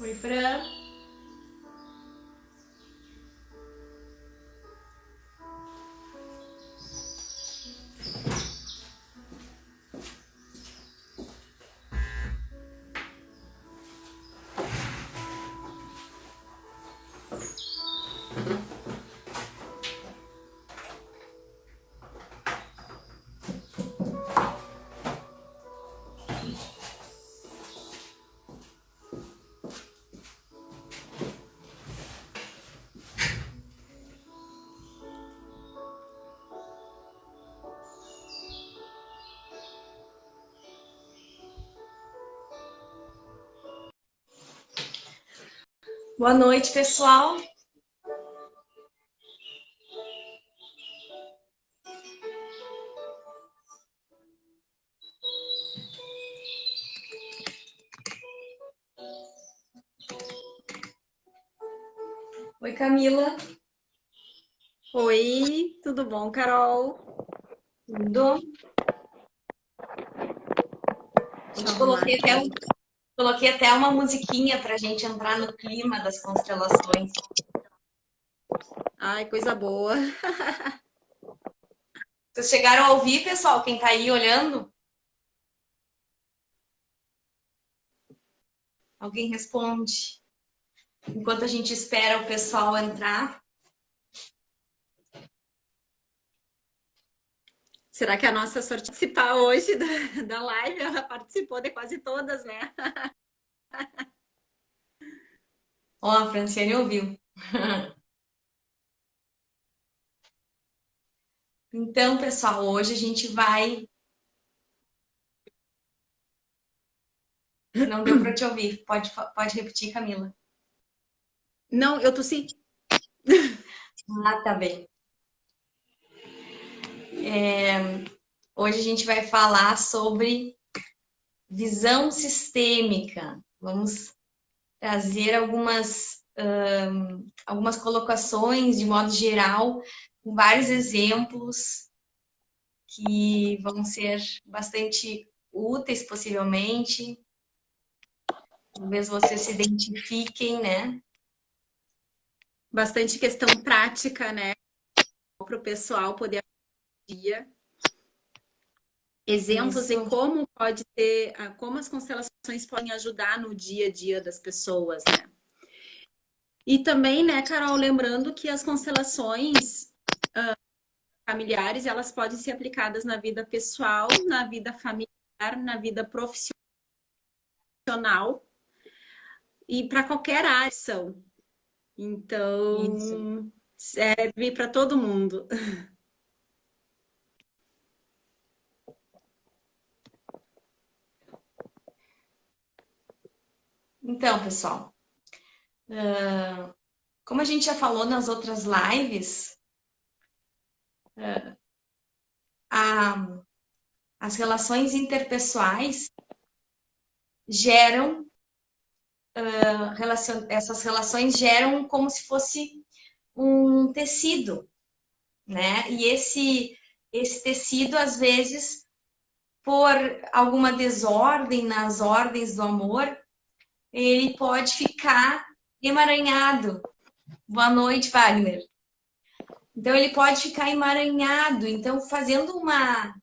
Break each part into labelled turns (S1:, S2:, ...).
S1: Oi, Fran. Boa noite, pessoal. Oi, Camila.
S2: Oi, tudo bom, Carol?
S1: Tudo? Eu
S2: Deixa eu
S1: te
S2: arrumar aqui.
S1: coloquei até uma musiquinha para a gente entrar no clima das constelações.
S2: Ai, coisa boa.
S1: Vocês chegaram a ouvir, pessoal? Quem tá aí olhando? Alguém responde. Enquanto a gente espera o pessoal entrar.
S2: Será que a nossa sorte participar hoje da live? Ela participou de quase todas, né?
S1: Ó, a Franciane ouviu. Então, pessoal, hoje a gente vai. Não deu para te ouvir. Pode repetir, Camila.
S2: Não, eu tossi.
S1: Ah, tá bem. Hoje a gente vai falar sobre visão sistêmica. Vamos trazer algumas colocações de modo geral, com vários exemplos que vão ser bastante úteis, possivelmente. Talvez vocês se identifiquem, né?
S2: Bastante questão prática, né? Para o pessoal poder dia. Exemplos de
S1: Isso,
S2: como pode ter, como as constelações podem ajudar no dia a dia das pessoas, né? E também, né, Carol, lembrando que as constelações familiares, elas podem ser aplicadas na vida pessoal, na vida familiar, na vida profissional e para qualquer área são.
S1: isso.
S2: Então, serve para todo mundo.
S1: Então, pessoal, como a gente já falou nas outras lives, a- as relações interpessoais geram, essas relações geram como se fosse um tecido, né? E esse tecido, às vezes, por alguma desordem nas ordens do amor, ele pode ficar emaranhado. Boa noite, Wagner. Então, ele pode ficar emaranhado. Então, fazendo uma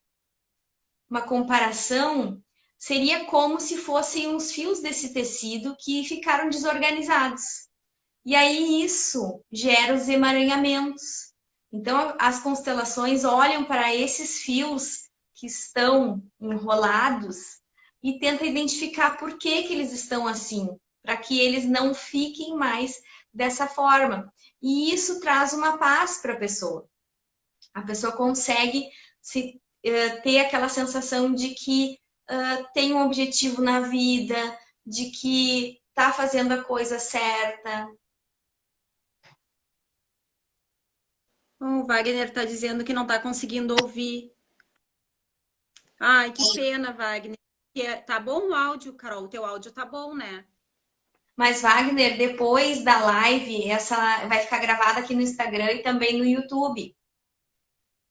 S1: comparação, seria como se fossem uns fios desse tecido que ficaram desorganizados. E aí isso gera os emaranhamentos. Então, as constelações olham para esses fios que estão enrolados e tentam identificar por que, que eles estão assim, para que eles não fiquem mais dessa forma. E isso traz uma paz para a pessoa. A pessoa consegue ter aquela sensação de que tem um objetivo na vida, de que está fazendo a coisa certa.
S2: O Wagner está dizendo que não está conseguindo ouvir. Ai, que pena, Wagner. Tá bom o áudio, Carol? O teu áudio tá bom, né?
S1: Mas, Wagner, depois da live, essa vai ficar gravada aqui no Instagram e também no YouTube.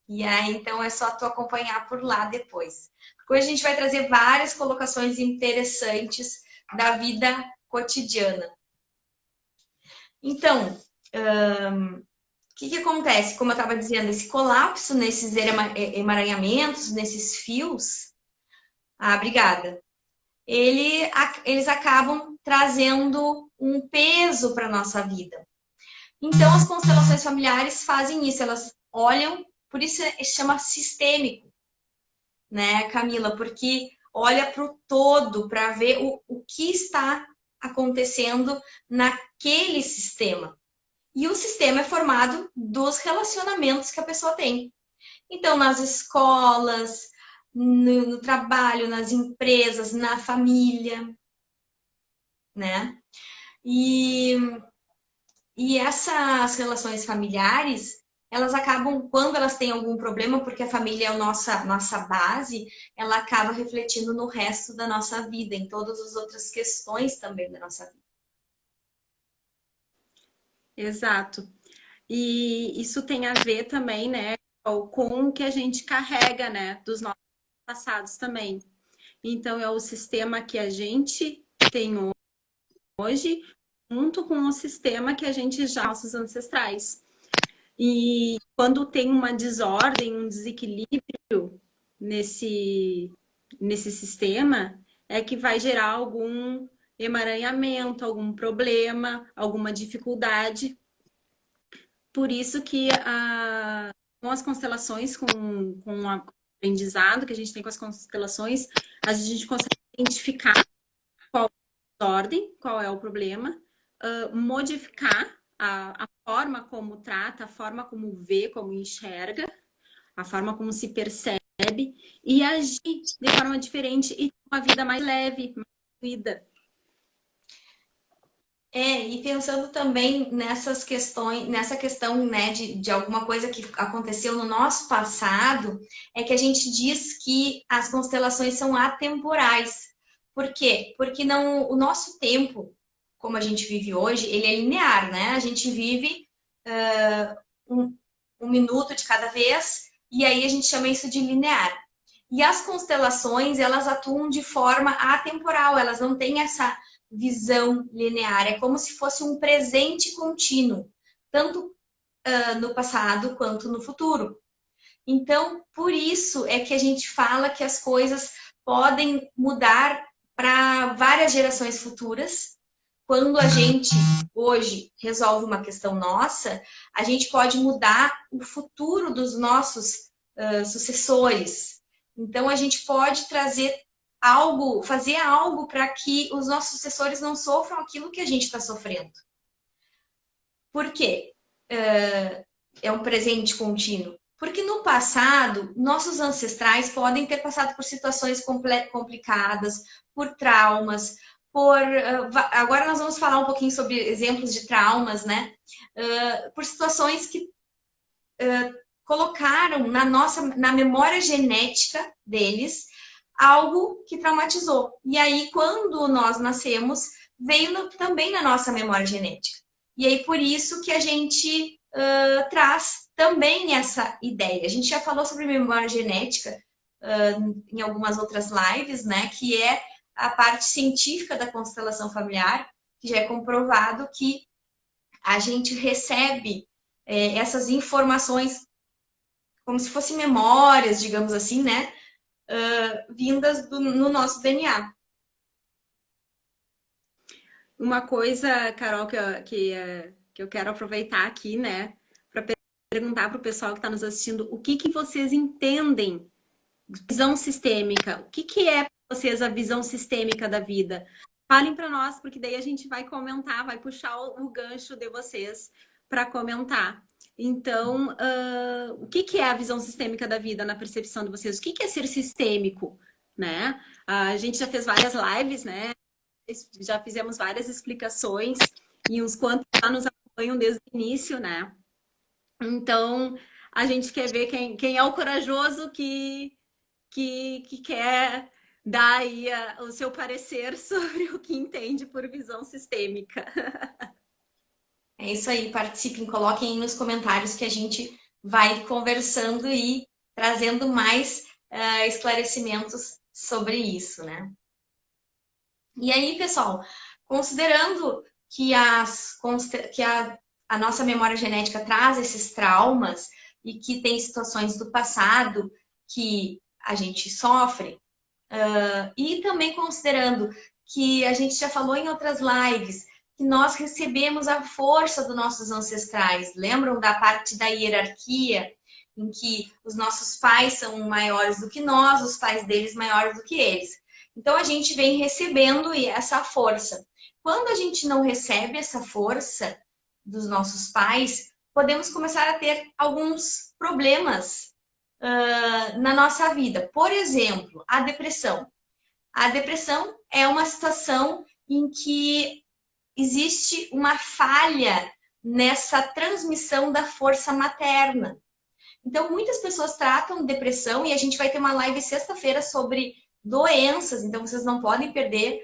S1: E aí, então, é só tu acompanhar por lá depois. Hoje a gente vai trazer várias colocações interessantes da vida cotidiana. Então, o que acontece? Como eu estava dizendo, esse colapso nesses emaranhamentos, nesses fios, obrigada, eles acabam trazendo um peso para a nossa vida. Então, as constelações familiares fazem isso, elas olham, por isso chama sistêmico, né, Camila? Porque olha para o todo, para ver o que está acontecendo naquele sistema. E o sistema é formado dos relacionamentos que a pessoa tem. Então, nas escolas, no trabalho, nas empresas, na família, né? E essas relações familiares, elas acabam, quando elas têm algum problema, porque a família é a nossa base, ela acaba refletindo no resto da nossa vida, em todas as outras questões também da nossa vida.
S2: Exato. E isso tem a ver também, né, com o que a gente carrega, né, dos nossos passados também. Então, é o sistema que a gente tem hoje, junto com o sistema que a gente já, nossos ancestrais. E quando tem uma desordem, um desequilíbrio nesse sistema, é que vai gerar algum emaranhamento, algum problema, alguma dificuldade. Por isso que com as constelações, com o aprendizado que a gente tem com as constelações, a gente consegue identificar qual é a ordem, qual é o problema, modificar a forma como trata, a forma como vê, como enxerga, a forma como se percebe e agir de forma diferente e ter uma vida mais leve, mais fluida.
S1: E pensando também nessas questões, nessa questão, né, de alguma coisa que aconteceu no nosso passado, é que a gente diz que as constelações são atemporais. Por quê? Porque não, o nosso tempo, como a gente vive hoje, ele é linear, né? A gente vive um minuto de cada vez, e aí a gente chama isso de linear. E as constelações, elas atuam de forma atemporal, elas não têm essa visão linear, é como se fosse um presente contínuo, tanto no passado quanto no futuro. Então, por isso é que a gente fala que as coisas podem mudar para várias gerações futuras. Quando a gente hoje resolve uma questão nossa, a gente pode mudar o futuro dos nossos sucessores. Então, a gente pode trazer algo, fazer algo para que os nossos sucessores não sofram aquilo que a gente está sofrendo. Por quê? É um presente contínuo. Porque no passado, nossos ancestrais podem ter passado por situações complicadas, por traumas, agora nós vamos falar um pouquinho sobre exemplos de traumas, né? Por situações que colocaram na memória genética deles algo que traumatizou. E aí, quando nós nascemos, veio também na nossa memória genética. E aí, por isso que a gente traz também essa ideia. A gente já falou sobre memória genética em algumas outras lives, né? Que é a parte científica da constelação familiar, que já é comprovado que a gente recebe essas informações como se fossem memórias, digamos assim, né? Vindas no nosso DNA.
S2: Uma coisa, Carol, que eu quero aproveitar aqui, né, para perguntar para o pessoal que está nos assistindo, o que vocês entendem de visão sistêmica? O que é para vocês a visão sistêmica da vida? Falem para nós, porque daí a gente vai comentar, vai puxar o gancho de vocês para comentar. Então, o que é a visão sistêmica da vida na percepção de vocês? O que é ser sistêmico, né? A gente já fez várias lives, né? Já fizemos várias explicações e uns quantos já nos acompanham desde o início, né? Então, a gente quer ver quem é o corajoso que quer dar aí o seu parecer sobre o que entende por visão sistêmica.
S1: É isso aí, participem, coloquem aí nos comentários que a gente vai conversando e trazendo mais esclarecimentos sobre isso, né? E aí, pessoal, considerando que, a nossa memória genética traz esses traumas e que tem situações do passado que a gente sofre, e também considerando que a gente já falou em outras lives, que nós recebemos a força dos nossos ancestrais. Lembram da parte da hierarquia, em que os nossos pais são maiores do que nós, os pais deles maiores do que eles. Então a gente vem recebendo essa força. Quando a gente não recebe essa força dos nossos pais, podemos começar a ter alguns problemas na nossa vida. Por exemplo, a depressão. A depressão é uma situação em que existe uma falha nessa transmissão da força materna. Então, muitas pessoas tratam depressão e a gente vai ter uma live sexta-feira sobre doenças, então vocês não podem perder.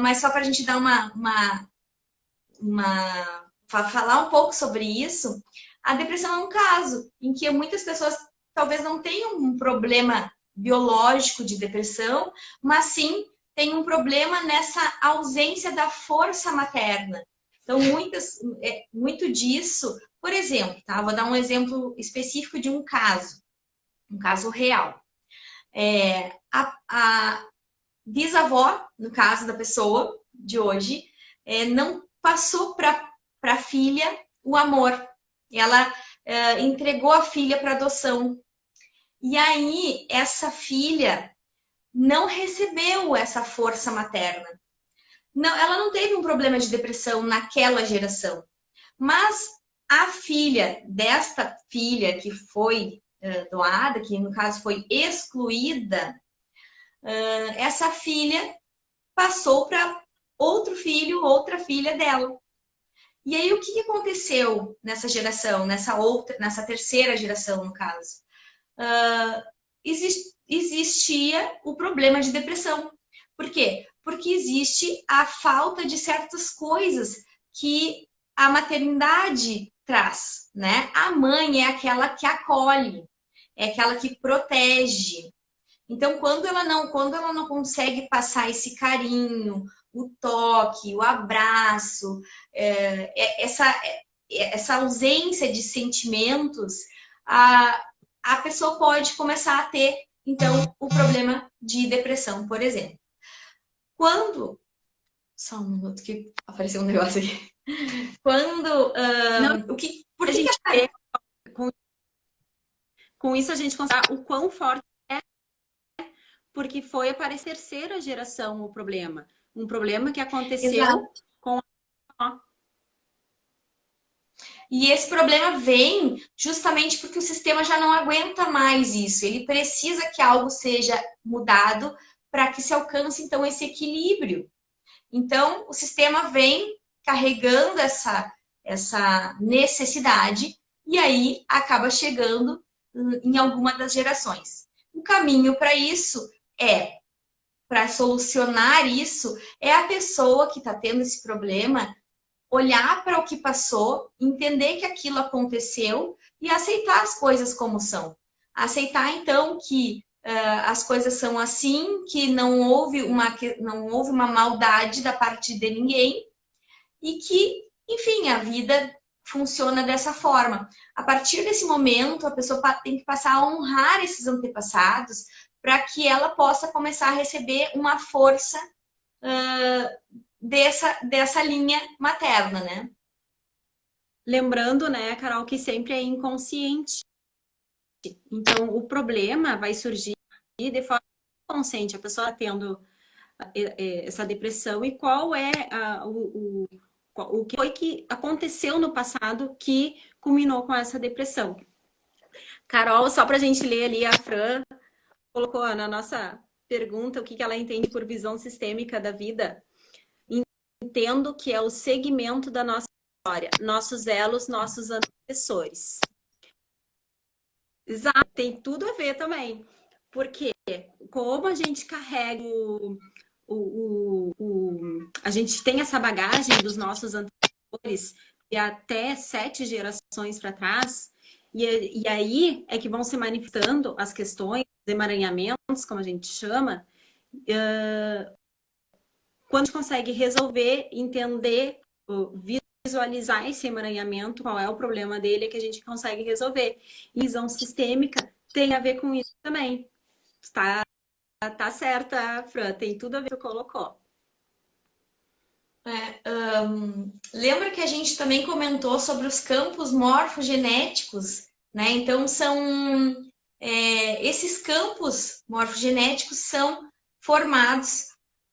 S1: Mas só para a gente dar falar um pouco sobre isso, a depressão é um caso em que muitas pessoas talvez não tenham um problema biológico de depressão, mas sim tem um problema nessa ausência da força materna. Então, muito disso, por exemplo, tá? Vou dar um exemplo específico de um caso real. A bisavó, no caso da pessoa de hoje, não passou para a filha o amor. Ela entregou a filha para adoção. E aí, essa filha não recebeu essa força materna. Não, ela não teve um problema de depressão naquela geração. Mas a filha desta filha que foi doada, que no caso foi excluída, essa filha passou para outro filho, outra filha dela. E aí o que aconteceu nessa geração, nessa terceira geração, no caso? Existia o problema de depressão. Por quê? Porque existe a falta de certas coisas que a maternidade traz, né? A mãe é aquela que acolhe, é aquela que protege. Então, quando ela não consegue passar esse carinho, o toque, o abraço, essa ausência de sentimentos, a pessoa pode começar a ter, então, o problema de depressão, por exemplo. Quando... Só um minuto que apareceu um negócio aqui. Quando...
S2: Por que a gente com isso a gente consegue o quão forte é, porque foi para a terceira geração o problema. Um problema que aconteceu
S1: Exato.
S2: com a...
S1: E esse problema vem justamente porque o sistema já não aguenta mais isso. Ele precisa que algo seja mudado para que se alcance, então, esse equilíbrio. Então, o sistema vem carregando essa necessidade e aí acaba chegando em alguma das gerações. O caminho para isso para solucionar isso, é a pessoa que está tendo esse problema olhar para o que passou, entender que aquilo aconteceu e aceitar as coisas como são. Aceitar, então, que as coisas são assim, que não houve uma maldade da parte de ninguém e que, enfim, a vida funciona dessa forma. A partir desse momento, a pessoa tem que passar a honrar esses antepassados para que ela possa começar a receber uma força dessa linha materna, né?
S2: Lembrando, né, Carol, que sempre é inconsciente. Então, o problema vai surgir de forma inconsciente. A pessoa tendo essa depressão e qual é o que foi que aconteceu no passado que culminou com essa depressão. Carol, só para a gente ler ali, a Fran colocou na nossa pergunta o que ela entende por visão sistêmica da vida. Entendo que é o segmento da nossa história, nossos elos, nossos antecessores. Exato, tem tudo a ver também. Porque como a gente carrega a gente tem essa bagagem dos nossos antecessores e até 7 gerações para trás, e aí é que vão se manifestando as questões, os emaranhamentos, como a gente chama, quando a gente consegue resolver, entender, visualizar esse emaranhamento, qual é o problema dele, é que a gente consegue resolver. E visão sistêmica tem a ver com isso também. Tá certa, Fran, tem tudo a ver com o que você colocou.
S1: Lembra que a gente também comentou sobre os campos morfogenéticos, né? Então, esses campos morfogenéticos são formados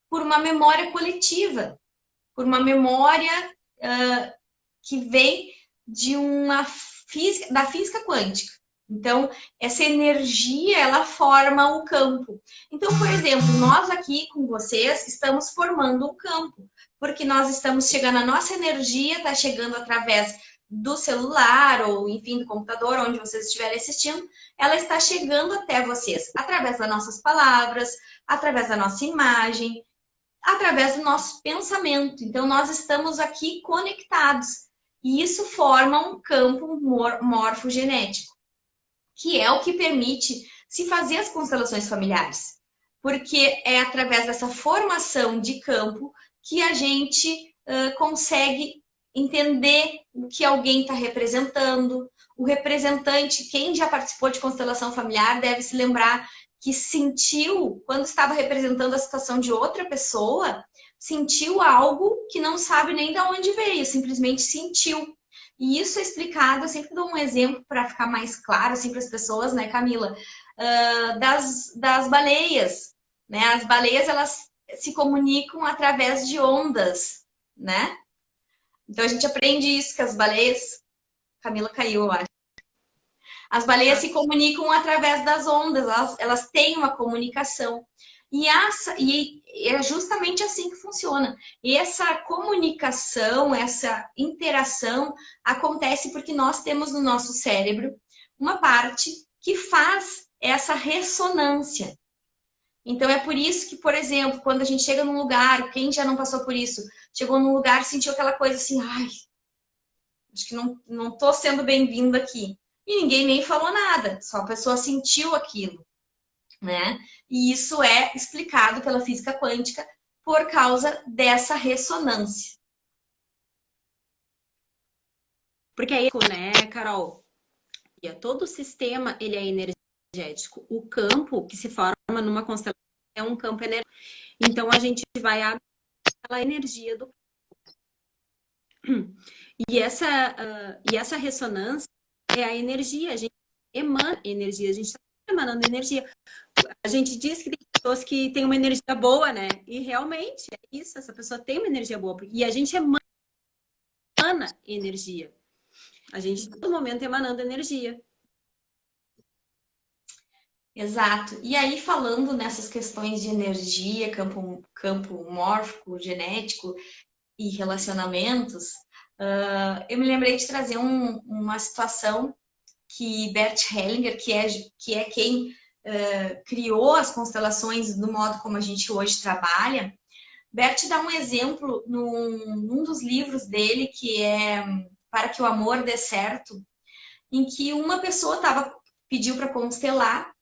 S1: por uma memória coletiva, por uma memória que vem da física quântica. Então, essa energia, ela forma o campo. Então, por exemplo, nós aqui com vocês estamos formando um campo, porque nós estamos chegando, a nossa energia está chegando através do celular ou, enfim, do computador, onde vocês estiverem assistindo, ela está chegando até vocês através das nossas palavras, através da nossa imagem, através do nosso pensamento. Então, nós estamos aqui conectados. E isso forma um campo morfogenético, que é o que permite se fazer as constelações familiares. Porque é através dessa formação de campo que a gente consegue entender o que alguém está representando. O representante, quem já participou de constelação familiar, deve se lembrar que sentiu, quando estava representando a situação de outra pessoa, sentiu algo que não sabe nem de onde veio, simplesmente sentiu. E isso é explicado, eu sempre dou um exemplo para ficar mais claro assim, para as pessoas, né, Camila? Das baleias. Né? As baleias, elas se comunicam através de ondas, né? Então a gente aprende isso, que as baleias... Camila caiu, eu acho. As baleias se comunicam através das ondas, elas têm uma comunicação. E é justamente assim que funciona. E essa comunicação, essa interação acontece porque nós temos no nosso cérebro uma parte que faz essa ressonância. Então é por isso que, por exemplo, quando a gente chega num lugar, quem já não passou por isso, chegou num lugar, sentiu aquela coisa assim, ai, acho que não tô sendo bem-vindo aqui. E ninguém nem falou nada, só a pessoa sentiu aquilo, né? E isso é explicado pela física quântica por causa dessa ressonância.
S2: Porque aí, né, Carol? Todo o sistema, ele é energético. O campo que se forma numa constelação é um campo energético. Então, a gente vai abrir aquela energia do campo. E essa ressonância é a energia. A gente emana energia, a gente está emanando energia. A gente diz que tem pessoas que têm uma energia boa, né? E realmente é isso, essa pessoa tem uma energia boa. E a gente emana energia. A gente, em todo momento, emanando energia.
S1: Exato. E aí, falando nessas questões de energia, campo mórfico, genético e relacionamentos, eu me lembrei de trazer uma situação que Bert Hellinger, que é quem criou as constelações do modo como a gente hoje trabalha, Bert dá um exemplo num dos livros dele, que é Para que o Amor Dê Certo, em que uma pessoa pediu para constelar,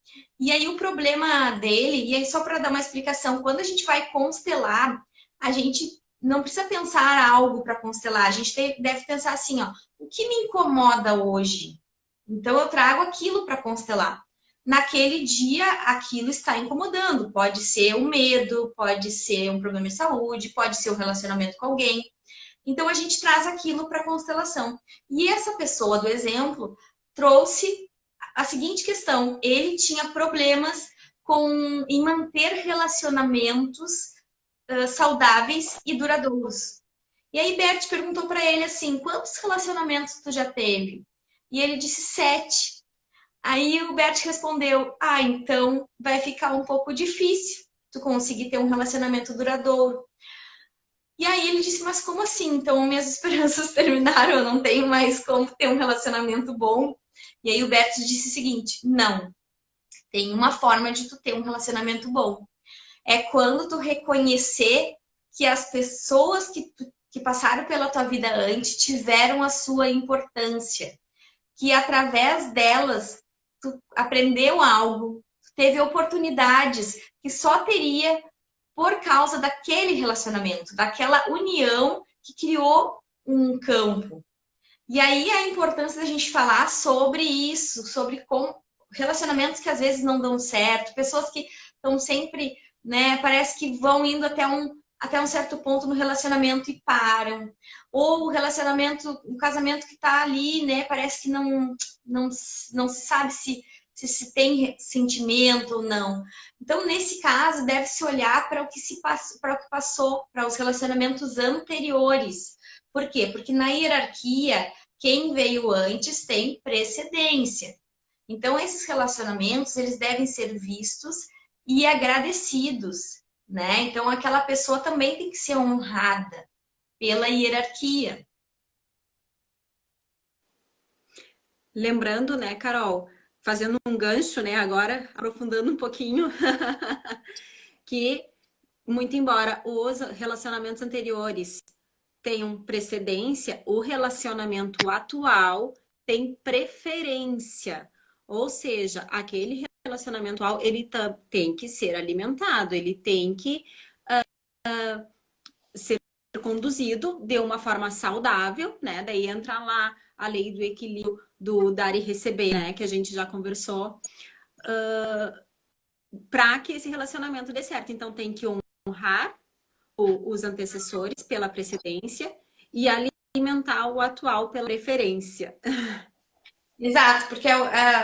S1: e aí o problema dele, e aí só para dar uma explicação, quando a gente vai constelar, a gente não precisa pensar algo para constelar, a gente deve pensar assim, ó, o que me incomoda hoje? Então eu trago aquilo para constelar. Naquele dia, aquilo está incomodando. Pode ser um medo, pode ser um problema de saúde, pode ser um relacionamento com alguém. Então a gente traz aquilo para a constelação. E essa pessoa do exemplo trouxe a seguinte questão: ele tinha problemas em manter relacionamentos saudáveis e duradouros. E aí Bert perguntou para ele assim: quantos relacionamentos tu já teve? E ele disse 7. Aí o Bert respondeu: ah, então vai ficar um pouco difícil tu conseguir ter um relacionamento duradouro. E aí ele disse: mas como assim? Então minhas esperanças terminaram, eu não tenho mais como ter um relacionamento bom. E aí o Bert disse o seguinte: não, tem uma forma de tu ter um relacionamento bom. É quando tu reconhecer que as pessoas que passaram pela tua vida antes tiveram a sua importância, que através delas tu aprendeu algo, tu teve oportunidades que só teria por causa daquele relacionamento, daquela união que criou um campo. E aí a importância da gente falar sobre isso, sobre como relacionamentos que às vezes não dão certo, pessoas que estão sempre, né, parece que vão indo até um certo ponto no relacionamento e param. Ou o relacionamento, o casamento que está ali, né, parece que não se sabe se tem sentimento ou não. Então, nesse caso, deve-se olhar para o que se passou, para o que passou, para os relacionamentos anteriores. Por quê? Porque na hierarquia, quem veio antes tem precedência. Então, esses relacionamentos, eles devem ser vistos e agradecidos, né? Então, aquela pessoa também tem que ser honrada pela hierarquia.
S2: Lembrando, né, Carol, fazendo um gancho, né, agora aprofundando um pouquinho, que muito embora os relacionamentos anteriores tenham precedência, o relacionamento atual tem preferência. Ou seja, aquele relacionamento atual, ele tem que ser alimentado, ele tem que ser conduzido de uma forma saudável, né? Daí entra lá a lei do equilíbrio do dar e receber, né? Que a gente já conversou, para que esse relacionamento dê certo. Então tem que honrar os antecessores pela precedência e alimentar o atual pela preferência.
S1: Exato, porque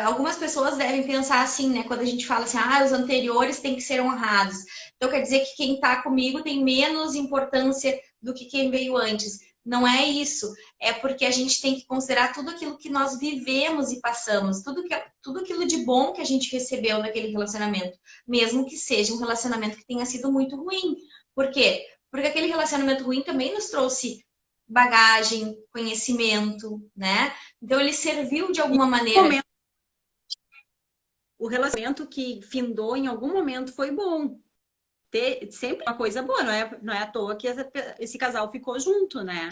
S1: algumas pessoas devem pensar assim, né? Quando a gente fala assim, os anteriores têm que ser honrados. Então quer dizer que quem está comigo tem menos importância do que quem veio antes. Não é isso. É porque a gente tem que considerar tudo aquilo que nós vivemos e passamos, tudo aquilo de bom que a gente recebeu naquele relacionamento, mesmo que seja um relacionamento que tenha sido muito ruim. Por quê? Porque aquele relacionamento ruim também nos trouxe bagagem, conhecimento, né? Então ele serviu de alguma maneira.
S2: O relacionamento que findou em algum momento foi bom. Sempre uma coisa boa, não é à toa que esse casal ficou junto, né?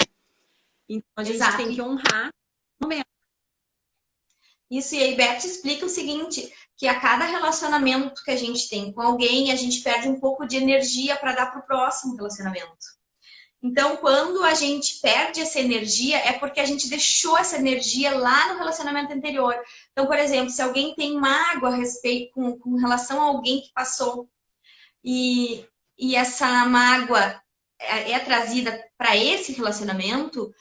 S2: Então a gente
S1: Exato.
S2: tem que honrar o momento.
S1: Isso, e aí Beth explica o seguinte, que a cada relacionamento que a gente tem com alguém, a gente perde um pouco de energia para dar para o próximo relacionamento. Então, quando a gente perde essa energia, é porque a gente deixou essa energia lá no relacionamento anterior. Então, por exemplo, se alguém tem mágoa a respeito com relação a alguém que passou e essa mágoa é trazida para esse relacionamento,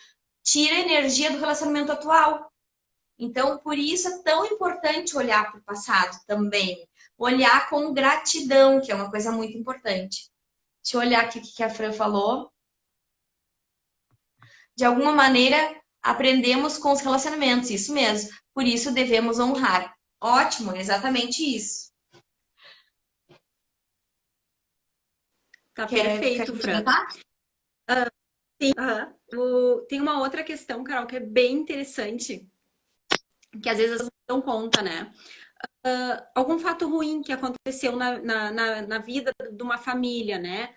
S1: tira a energia do relacionamento atual. Então, por isso é tão importante olhar para o passado também. Olhar com gratidão, que é uma coisa muito importante. Deixa eu olhar aqui o que a Fran falou. De alguma maneira, aprendemos com os relacionamentos, isso mesmo. Por isso, devemos honrar. Ótimo, exatamente isso.
S2: Tá perfeito, Fran. Tem uma outra questão, Carol, que é bem interessante, que às vezes não dão conta, né? Algum fato ruim que aconteceu na vida de uma família, né?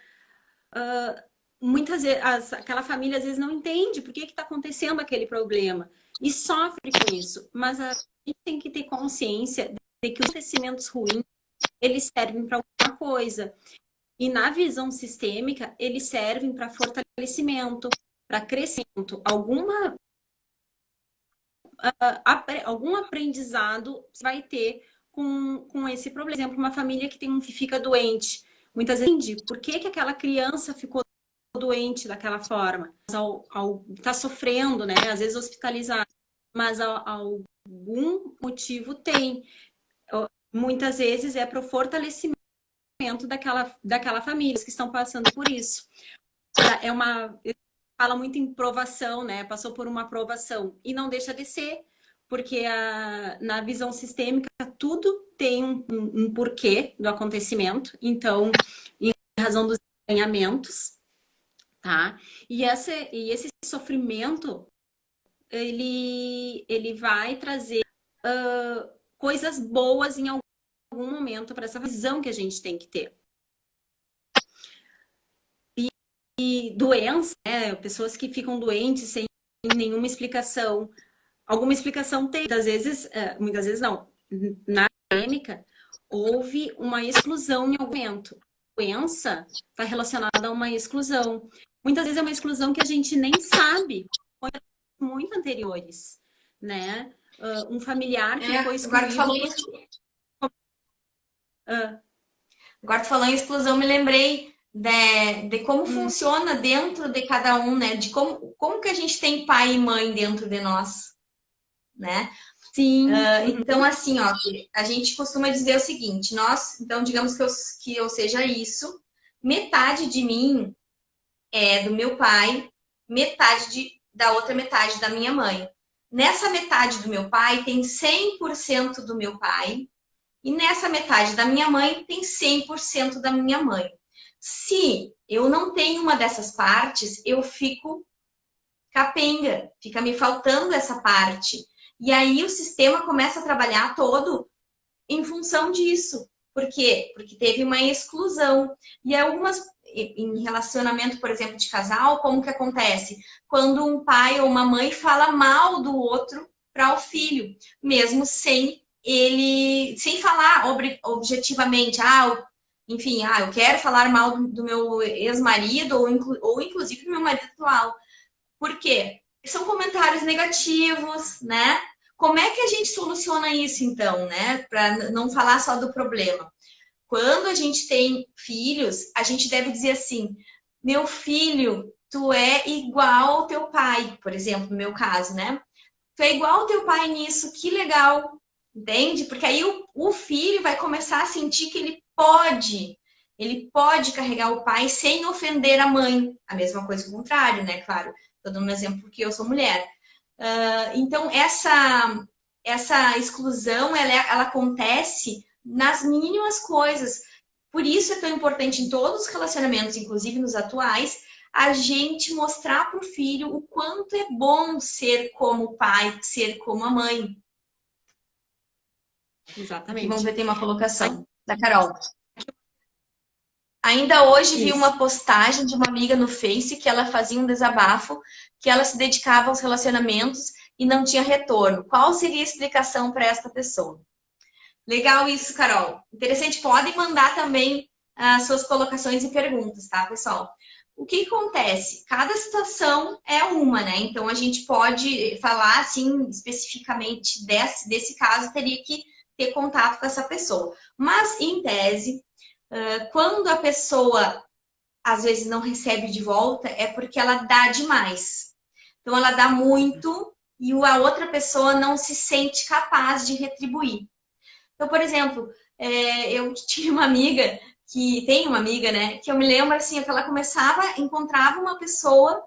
S2: Muitas vezes, aquela família às vezes não entende por que está acontecendo aquele problema e sofre com isso. Mas a gente tem que ter consciência de que os acontecimentos ruins, eles servem para alguma coisa. E na visão sistêmica, eles servem para fortalecimento, para crescimento. Algum aprendizado vai ter com esse problema. Por exemplo, uma família que fica doente. Muitas vezes entende por que aquela criança ficou doente daquela forma. Tá sofrendo, né? Às vezes hospitalizado. Mas algum motivo tem. Muitas vezes é para o fortalecimento daquela família que estão passando por isso. Fala muito em provação, né? Passou por uma provação. E não deixa de ser, porque na visão sistêmica tudo tem um porquê do acontecimento. Então, em razão dos alinhamentos, tá? E esse sofrimento, ele vai trazer coisas boas em algum momento para essa visão que a gente tem que ter. E doença, né? Pessoas que ficam doentes sem nenhuma explicação. Alguma explicação tem. Muitas vezes não. Na clínica, houve uma exclusão em algum momento. doença está relacionada a uma exclusão. Muitas vezes é uma exclusão que a gente nem sabe, foi muito anteriores, né? Um familiar que foi
S1: Agora tu
S2: excluído
S1: falou
S2: por...
S1: isso.
S2: Uh,
S1: Agora tu falou em exclusão, me lembrei de como funciona dentro de cada um, né? De como que a gente tem pai e mãe dentro de nós, né?
S2: sim.
S1: Então, assim, ó, a gente costuma dizer o seguinte, então, digamos que eu seja isso, metade de mim é do meu pai, da outra metade da minha mãe. Nessa metade do meu pai tem 100% do meu pai, e nessa metade da minha mãe tem 100% da minha mãe. Se eu não tenho uma dessas partes, eu fico capenga, fica me faltando essa parte. E aí o sistema começa a trabalhar todo em função disso. Por quê? Porque teve uma exclusão. E algumas, em relacionamento, por exemplo, de casal, como que acontece? Quando um pai ou uma mãe fala mal do outro para o filho, mesmo sem falar objetivamente, enfim, eu quero falar mal do meu ex-marido ou inclusive do meu marido atual. Por quê? São comentários negativos, né? Como é que a gente soluciona isso, então, né? Para não falar só do problema. Quando a gente tem filhos, a gente deve dizer assim: meu filho, tu é igual ao teu pai, por exemplo, no meu caso, né? Tu é igual ao teu pai nisso, que legal, entende? Porque aí o filho vai começar a sentir que ele pode carregar o pai sem ofender a mãe. A mesma coisa o contrário, né? Claro, estou dando um exemplo porque eu sou mulher. Então, essa exclusão, ela acontece nas mínimas coisas. Por isso é tão importante em todos os relacionamentos, inclusive nos atuais, a gente mostrar para o filho o quanto é bom ser como o pai, ser como a mãe. Aqui vamos
S2: Exatamente.
S1: ver, tem uma colocação da Carol. Ainda hoje vi
S2: Isso.
S1: uma postagem de uma amiga no Face que ela fazia um desabafo, que ela se dedicava aos relacionamentos e não tinha retorno. Qual seria a explicação para esta pessoa? Legal isso, Carol. Interessante. Podem mandar também as suas colocações e perguntas, tá, pessoal? O que acontece? Cada situação é uma, né? Então a gente pode falar assim especificamente desse caso, teria que ter contato com essa pessoa. Mas, em tese, quando a pessoa às vezes não recebe de volta, é porque ela dá demais. Então ela dá muito e a outra pessoa não se sente capaz de retribuir. Então, por exemplo, eu tinha uma amiga tem uma amiga, né, que eu me lembro assim, que ela encontrava uma pessoa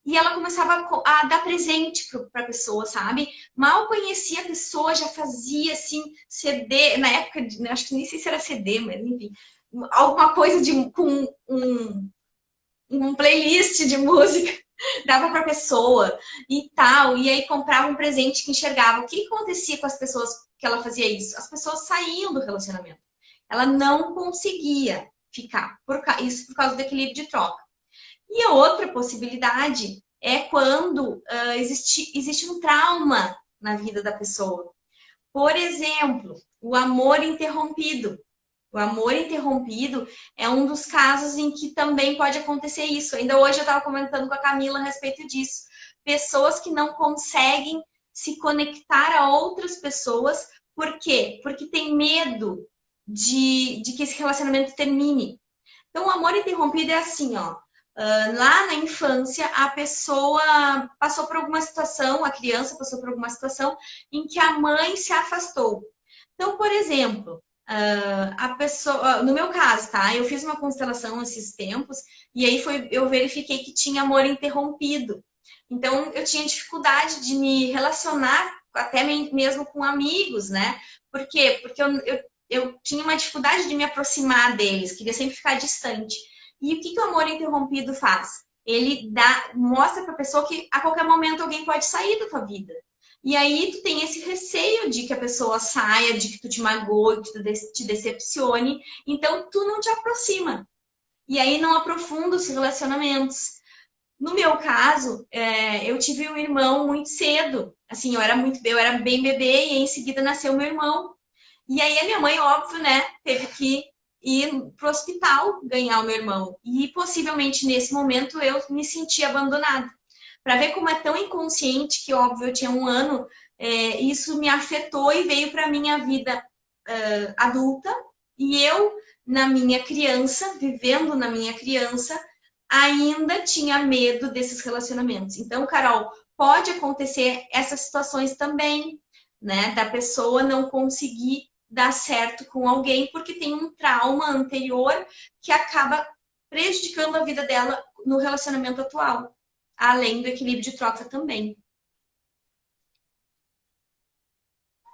S1: e ela começava a dar presente para a pessoa, sabe? Mal conhecia a pessoa, já fazia assim CD, na época, acho que nem sei se era CD, mas enfim, alguma coisa com um playlist de música, dava para a pessoa e tal, e aí comprava um presente que enxergava. O que acontecia com as pessoas que ela fazia isso? As pessoas saíam do relacionamento. Ela não conseguia ficar, isso por causa do equilíbrio de troca. E a outra possibilidade é quando existe um trauma na vida da pessoa. Por exemplo, o amor interrompido. O amor interrompido é um dos casos em que também pode acontecer isso. Ainda hoje eu estava comentando com a Camila a respeito disso. Pessoas que não conseguem se conectar a outras pessoas. Por quê? Porque tem medo de que esse relacionamento termine. Então, o amor interrompido é assim, ó. Lá na infância, a pessoa passou por alguma situação, a criança passou por alguma situação em que a mãe se afastou. Então, por exemplo, a pessoa, no meu caso, tá? Eu fiz uma constelação esses tempos e aí eu verifiquei que tinha amor interrompido. Então, eu tinha dificuldade de me relacionar até mesmo com amigos, né? Por quê? Porque eu tinha uma dificuldade de me aproximar deles, queria sempre ficar distante. E o que o amor interrompido faz? Ele mostra para a pessoa que a qualquer momento alguém pode sair da tua vida. E aí tu tem esse receio de que a pessoa saia, de que tu te magoe, que tu te decepcione. Então tu não te aproxima. E aí não aprofunda os relacionamentos. No meu caso, eu tive um irmão muito cedo. Assim, eu era bem bebê e em seguida nasceu meu irmão. E aí a minha mãe, óbvio, né, teve que ir pro hospital ganhar o meu irmão. E possivelmente nesse momento eu me senti abandonada. Para ver como é tão inconsciente que, óbvio, eu tinha 1 ano, isso me afetou e veio para minha vida adulta. E eu, na minha criança, vivendo na minha criança, ainda tinha medo desses relacionamentos. Então, Carol, pode acontecer essas situações também, né? Da pessoa não conseguir dar certo com alguém porque tem um trauma anterior que acaba prejudicando a vida dela no relacionamento atual, além do equilíbrio de troca também.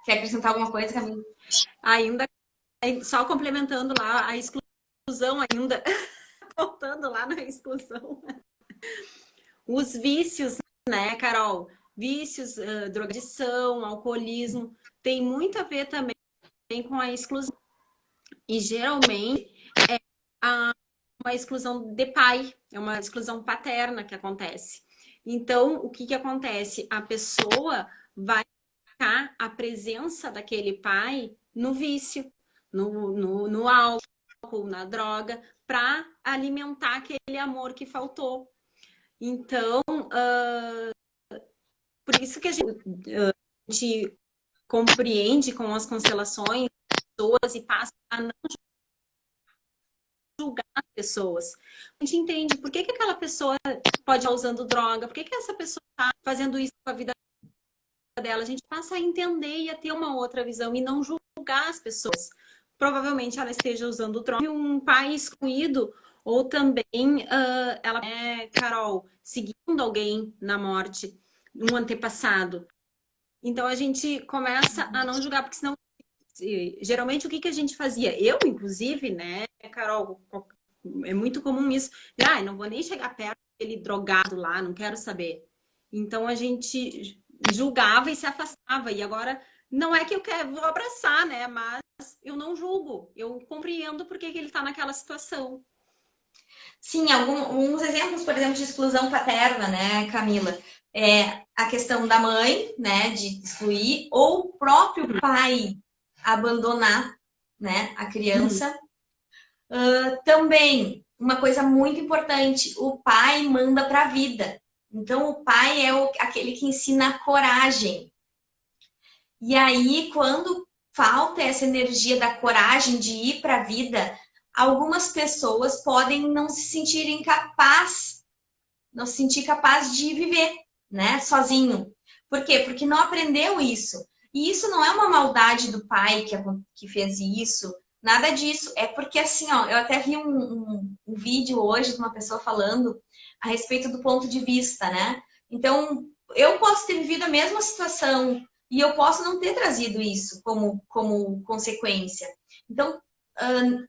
S1: Quer acrescentar alguma coisa, Camila?
S2: Ainda, só complementando lá, a exclusão ainda, voltando lá na exclusão. Os vícios, né, Carol? Vícios, drogadição, alcoolismo, tem muito a ver também com a exclusão. E geralmente é uma exclusão de pai, é uma exclusão paterna que acontece. Então, o que acontece? A pessoa vai ficar a presença daquele pai no vício, no álcool, na droga, para alimentar aquele amor que faltou. Então, por isso que a gente compreende com as constelações pessoas e passa a não julgar as pessoas. A gente entende por que aquela pessoa pode estar usando droga, por que essa pessoa está fazendo isso com a vida dela. A gente passa a entender e a ter uma outra visão e não julgar as pessoas. Provavelmente ela esteja usando droga, um pai excluído, ou também ela é, Carol, seguindo alguém na morte, um antepassado. Então a gente começa a não julgar, porque senão geralmente o que a gente fazia? Eu, inclusive, né, Carol, é muito comum isso. Não vou nem chegar perto daquele drogado lá, não quero saber. Então a gente julgava e se afastava. E agora não é que eu vou abraçar, né? Mas eu não julgo. Eu compreendo porque que ele está naquela situação.
S1: Sim, alguns exemplos, por exemplo, de exclusão paterna, né, Camila? É a questão da mãe, né, de excluir, ou o próprio pai abandonar, né, a criança. Também, uma coisa muito importante, o pai manda para a vida. Então, o pai é aquele que ensina a coragem. E aí, quando falta essa energia da coragem de ir para a vida, algumas pessoas podem não se sentirem capaz, não se sentir capaz de viver, né, sozinho. Por quê? Porque não aprendeu isso. E isso não é uma maldade do pai que fez isso, nada disso. É porque, assim, ó, eu até vi um vídeo hoje de uma pessoa falando a respeito do ponto de vista, né? Então, eu posso ter vivido a mesma situação e eu posso não ter trazido isso como consequência. Então,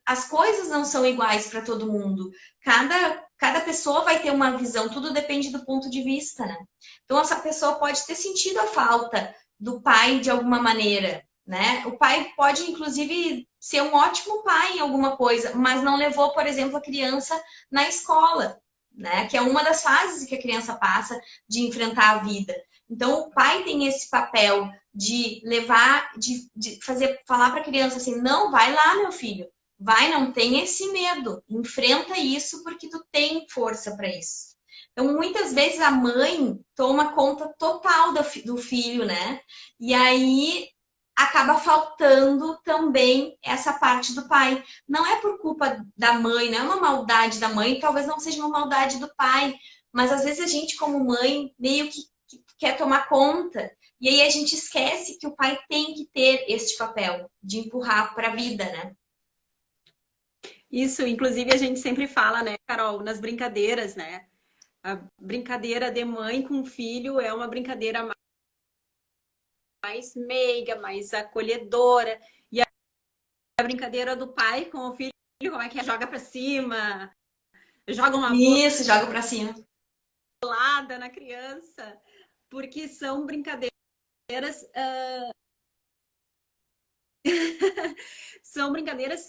S1: as coisas não são iguais para todo mundo. Cada pessoa vai ter uma visão, tudo depende do ponto de vista, né? Então, essa pessoa pode ter sentido a falta do pai de alguma maneira, né? O pai pode, inclusive, ser um ótimo pai em alguma coisa, mas não levou, por exemplo, a criança na escola, né? Que é uma das fases que a criança passa de enfrentar a vida. Então, o pai tem esse papel de levar, de fazer, falar para a criança assim, não, vai lá, meu filho, vai, não tenha esse medo, enfrenta isso porque tu tem força para isso. Então, muitas vezes a mãe toma conta total do filho, né? E aí acaba faltando também essa parte do pai. Não é por culpa da mãe, não é uma maldade da mãe, talvez não seja uma maldade do pai, mas às vezes a gente, como mãe, meio que quer tomar conta. E aí a gente esquece que o pai tem que ter este papel de empurrar para a vida, né?
S2: Isso, inclusive, a gente sempre fala, né, Carol, nas brincadeiras, né? A brincadeira de mãe com filho é uma brincadeira mais meiga, mais acolhedora. E a brincadeira do pai com o filho, como é que é? Joga pra cima, joga uma
S1: Isso, joga para cima.
S2: bolada na criança, porque são brincadeiras. São brincadeiras,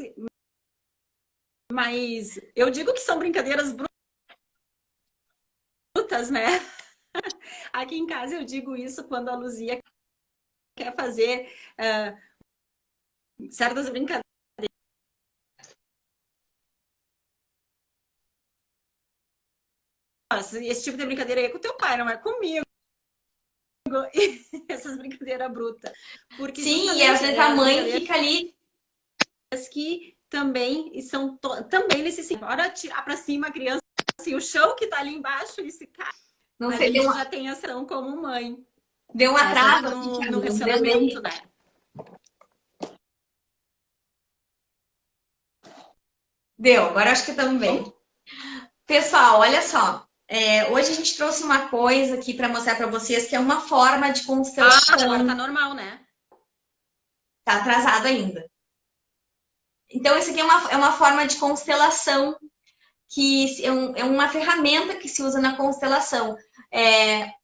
S2: mas eu digo que são brincadeiras brutas, né? Aqui em casa eu digo isso quando a Luzia quer fazer certas brincadeiras esse tipo de brincadeira aí é com teu pai, não é comigo. Essas brincadeiras brutas. Porque
S1: Sim, e às
S2: justamente
S1: vezes a
S2: as
S1: mãe
S2: brincadeiras
S1: fica ali.
S2: que também são também nesse sentido. Bora tirar pra cima a criança, assim, o chão que tá ali embaixo e se cai.
S1: Não
S2: A
S1: sei,
S2: gente já tem ação como mãe.
S1: deu um
S2: Essa
S1: atraso aqui,
S2: no
S1: Thiago, um
S2: relacionamento,
S1: delay.
S2: né?
S1: Deu, agora acho que estamos bem. Pessoal, olha só. Hoje a gente trouxe uma coisa aqui para mostrar para vocês que é uma forma de
S2: Ah, agora tá
S1: constelação.
S2: normal, né?
S1: Tá atrasado ainda. Então, isso aqui é uma forma de constelação, que é uma ferramenta que se usa na constelação.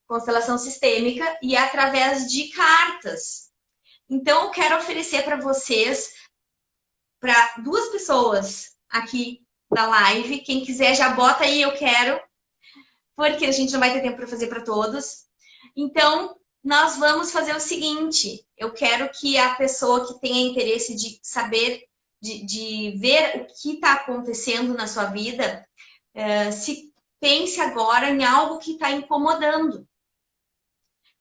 S1: Constelação sistêmica e é através de cartas. Então, eu quero oferecer para vocês, para duas pessoas aqui da live. Quem quiser já bota aí, eu quero, porque a gente não vai ter tempo para fazer para todos. Então, nós vamos fazer o seguinte: eu quero que a pessoa que tenha interesse de saber, de ver o que está acontecendo na sua vida, se pense agora em algo que está incomodando,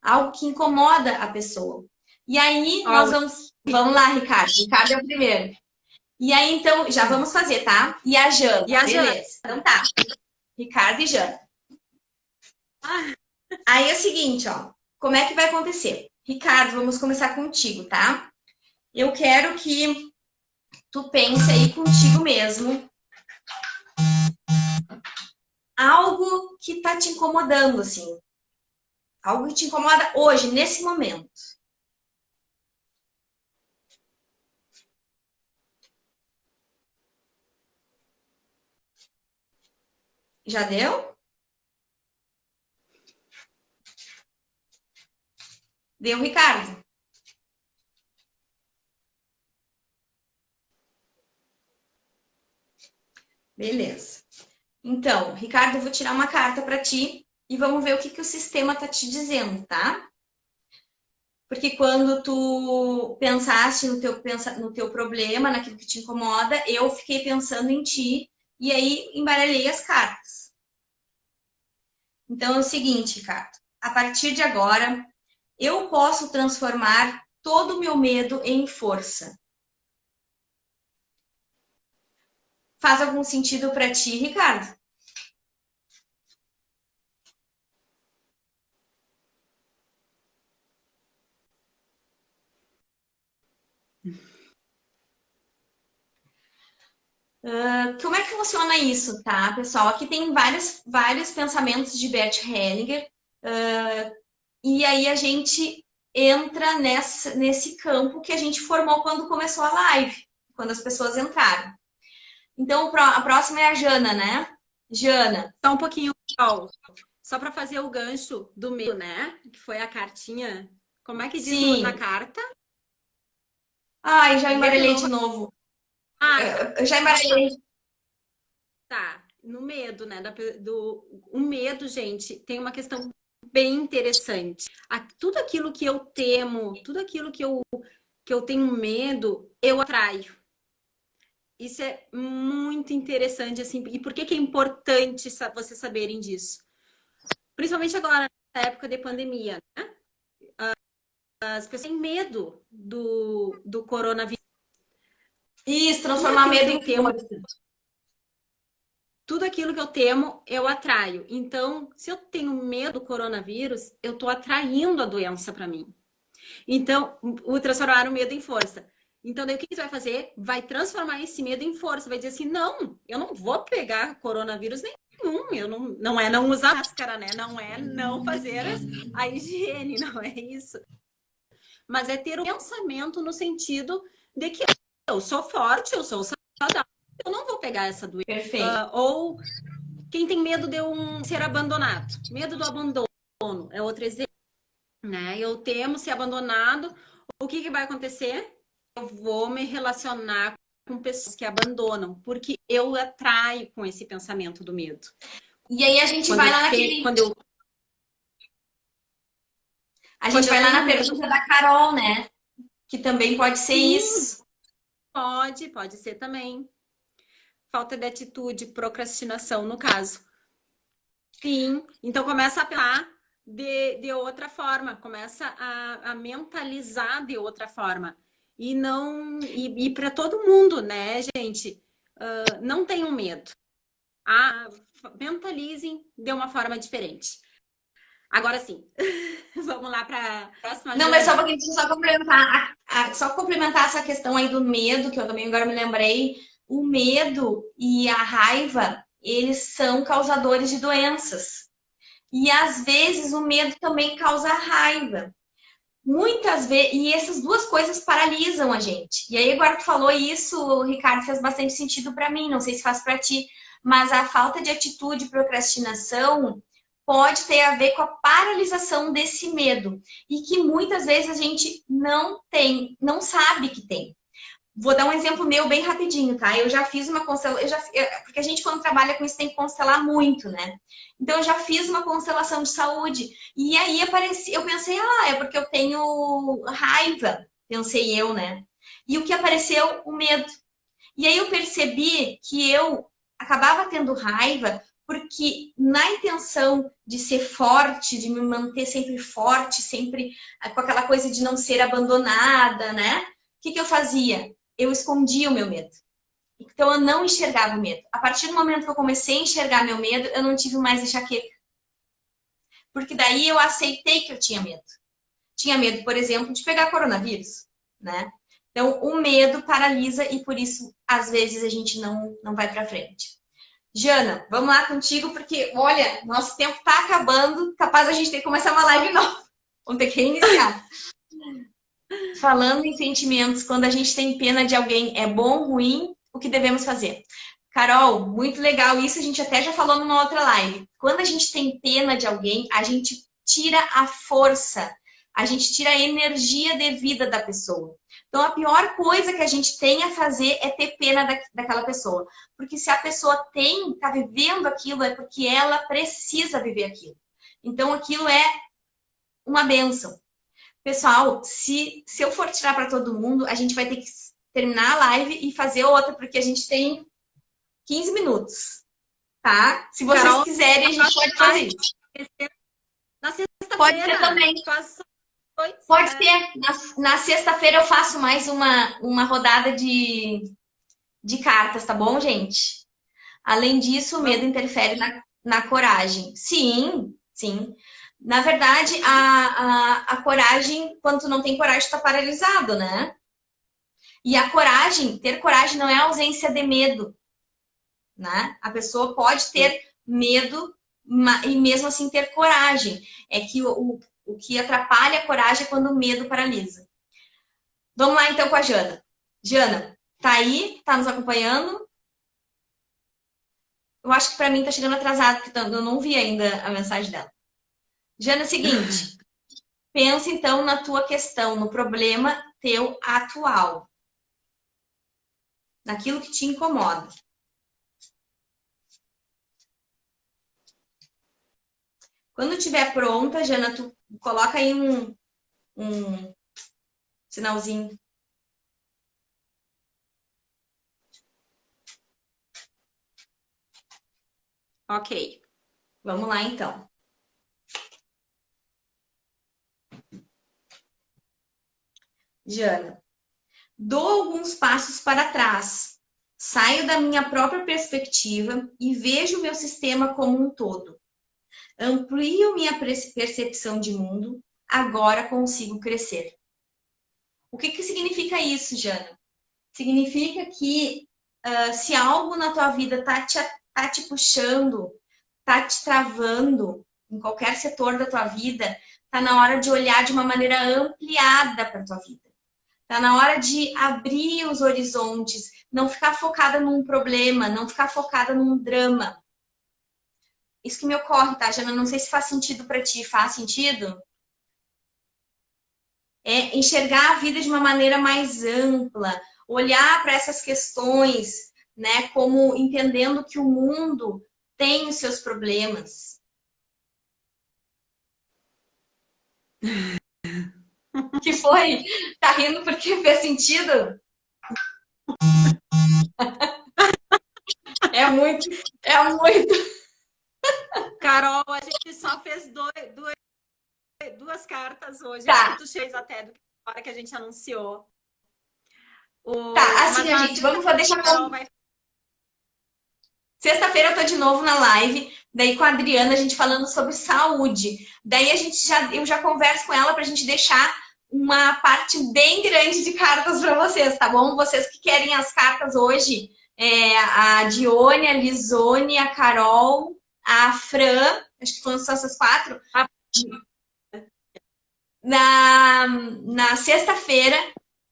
S1: algo que incomoda a pessoa. E aí nós
S2: Ó,
S1: vamos lá, Ricardo. Ricardo é o primeiro. E aí, então, já vamos fazer, tá? E a Jana,
S2: e a Jana?
S1: beleza. Então tá. Ricardo e Jana.
S2: Ah,
S1: Aí é o seguinte, ó. Como é que vai acontecer? Ricardo, vamos começar contigo, tá? Eu quero que tu pense aí contigo mesmo algo que tá te incomodando, assim. Algo que te incomoda hoje, nesse momento. Já deu? Deu, Ricardo? Beleza. Então, Ricardo, eu vou tirar uma carta para ti e vamos ver o que o sistema tá te dizendo, tá? Porque quando tu pensaste no teu problema, naquilo que te incomoda, eu fiquei pensando em ti e aí embaralhei as cartas. Então é o seguinte, Ricardo, a partir de agora, eu posso transformar todo o meu medo em força. Faz algum sentido para ti, Ricardo? Como é que funciona isso, tá, pessoal? Aqui tem vários pensamentos de Bert Hellinger, e aí a gente entra nesse campo que a gente formou quando começou a live, quando as pessoas entraram. Então, a próxima é a Jana, né? Jana.
S2: só um pouquinho, Paulo. Só para fazer o gancho do meio, né? Que foi a cartinha. Como é que diz na
S1: Sim.
S2: carta?
S1: Ai, já
S2: Lê de
S1: embaralhei de
S2: novo.
S1: novo.
S2: Ah,
S1: Eu já embaralhei.
S2: tá. No medo, né? O medo, gente, tem uma questão bem interessante. Tudo aquilo que eu temo, tudo aquilo que eu tenho medo, eu atraio. Isso é muito interessante, assim. E por que que é importante vocês saberem disso? Principalmente agora, na época de pandemia, né? As pessoas têm medo do coronavírus.
S1: Isso,
S2: Tudo
S1: transformar
S2: aquilo que
S1: medo
S2: eu
S1: em
S2: temo,
S1: força.
S2: tudo aquilo que eu temo, eu atraio. Então, se eu tenho medo do coronavírus, eu tô atraindo a doença para mim. Então, o transformar o medo em força. Então, daí o que você vai fazer? Vai transformar esse medo em força. Vai dizer assim: não, eu não vou pegar coronavírus nenhum. Eu não é não usar máscara, né? Não é não fazer a higiene, não é isso. Mas é ter um pensamento no sentido de que eu sou forte, eu sou saudável, eu não vou pegar essa doença.
S1: Perfeito.
S2: Ou quem tem medo de ser abandonado, medo do abandono, é outro exemplo, né? Eu temo ser abandonado, o que vai acontecer? Eu vou me relacionar com pessoas que abandonam, porque eu atraio com esse pensamento do medo.
S1: E aí a gente
S2: Quando
S1: vai
S2: eu
S1: lá
S2: tenho,
S1: naquele. A gente
S2: quando
S1: vai
S2: eu
S1: lá
S2: tenho
S1: na
S2: medo,
S1: pergunta da Carol, né? Que também pode ser
S2: sim,
S1: isso.
S2: pode ser também. Falta de atitude, procrastinação, no caso. Sim, então começa a pensar de outra forma, começa a mentalizar de outra forma. E não e para todo mundo, né, gente? Não tenham medo. Ah, mentalizem de uma forma diferente. Agora sim, vamos lá para a próxima,
S1: Não, mas só um
S2: Jana.
S1: pouquinho, deixa eu só complementar, só complementar essa questão aí do medo, que eu também agora me lembrei. O medo e a raiva, eles são causadores de doenças. E às vezes o medo também causa raiva. Muitas vezes, e essas duas coisas paralisam a gente. E aí, agora tu falou isso, Ricardo, fez bastante sentido para mim, não sei se faz para ti, mas a falta de atitude, procrastinação, pode ter a ver com a paralisação desse medo. E que muitas vezes a gente não tem, não sabe que tem. Vou dar um exemplo meu bem rapidinho, tá? Eu já fiz uma constelação, porque a gente quando trabalha com isso tem que constelar muito, né? Então eu já fiz uma constelação de saúde e aí eu pensei, é porque eu tenho raiva, pensei eu, né? E o que apareceu? O medo. E aí eu percebi que eu acabava tendo raiva porque na intenção de ser forte, de me manter sempre forte, sempre com aquela coisa de não ser abandonada, né? O que eu fazia? Eu escondia o meu medo. Então eu não enxergava o medo. A partir do momento que eu comecei a enxergar meu medo, eu não tive mais enxaqueca. Porque daí eu aceitei que eu tinha medo. Tinha medo, por exemplo, de pegar coronavírus, né? Então o medo paralisa e por isso às vezes a gente não vai para frente. Jana, vamos lá contigo porque olha, nosso tempo tá acabando, capaz a gente ter que começar uma live nova. Vamos ter que reiniciar. Falando em sentimentos, quando a gente tem pena de alguém, é bom, ruim? O que devemos fazer? Carol, muito legal. Isso a gente até já falou numa outra live. Quando a gente tem pena de alguém, a gente tira a força, a gente tira a energia de vida da pessoa. Então, a pior coisa que a gente tem a fazer é ter pena daquela pessoa. Porque se a pessoa está vivendo aquilo, é porque ela precisa viver aquilo. Então, aquilo é uma bênção. Pessoal, se eu for tirar para todo mundo, a gente vai ter que terminar a live e fazer outra, porque a gente tem 15 minutos, tá? Se vocês
S2: Carol,
S1: quiserem, a gente pode fazer isso.
S2: na
S1: Pode ser
S2: sexta-feira,
S1: também.
S2: faz dois.
S1: Pode ser. Na sexta-feira eu faço mais uma rodada de cartas, tá bom, gente? Além disso, o medo
S2: Vamos.
S1: interfere na coragem. Sim, sim. Na verdade, a coragem, quando tu não tem coragem, tu tá paralisado, né? E a coragem, ter coragem não é ausência de medo, né? A pessoa pode ter medo e mesmo assim ter coragem. É que o que atrapalha a coragem é quando o medo paralisa. Vamos lá então com a Jana. Jana, tá aí? Tá nos acompanhando? Eu acho que para mim tá chegando atrasado, porque eu não vi ainda a mensagem dela. Jana, é o seguinte, pensa então na tua questão, no problema teu atual, naquilo que te incomoda. Quando estiver pronta, Jana, tu coloca aí um sinalzinho.
S2: Ok.
S1: Vamos lá, então. Jana, dou alguns passos para trás. Saio da minha própria perspectiva e vejo o meu sistema como um todo. Amplio minha percepção de mundo. Agora consigo crescer. O que significa isso, Jana? Significa que se algo na tua vida tá te puxando, tá te travando em qualquer setor da tua vida, tá na hora de olhar de uma maneira ampliada para tua vida. Tá na hora de abrir os horizontes, não ficar focada num problema, não ficar focada num drama. Isso que me ocorre, tá, Jana? Não sei se faz sentido para ti. Faz sentido? É enxergar a vida de uma maneira mais ampla, olhar para essas questões, né, como entendendo que o mundo tem os seus problemas. Que foi? Tá rindo porque fez sentido? É muito, é muito.
S2: Carol, a gente só fez duas cartas hoje. Acho que
S1: Tá,
S2: tu fez até do que a hora que a gente anunciou.
S1: tá.
S2: Mas
S1: Assim, a
S2: na
S1: gente, vamos deixar.
S2: sexta-feira a Carol vai.
S1: Sexta-feira eu tô de novo na live, daí com a Adriana, a gente falando sobre saúde. Daí eu já converso com ela pra gente deixar uma parte bem grande de cartas para vocês, tá bom? Vocês que querem as cartas hoje, a Dione, a Lisone, a Carol, a Fran, acho que foram só essas quatro.
S2: Ah,
S1: Na sexta-feira,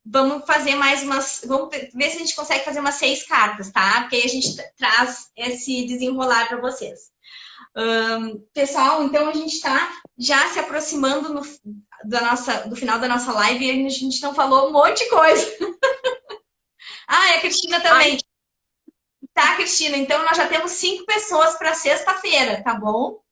S1: vamos fazer mais umas. Vamos ver se a gente consegue fazer umas 6 cartas, tá? Porque aí a gente traz esse desenrolar para vocês. Pessoal, então a gente está já se aproximando do final da nossa live e a gente não falou um monte de coisa. Ah, e a Cristina também. Tá, Cristina? Então nós já temos 5 pessoas para sexta-feira, tá bom?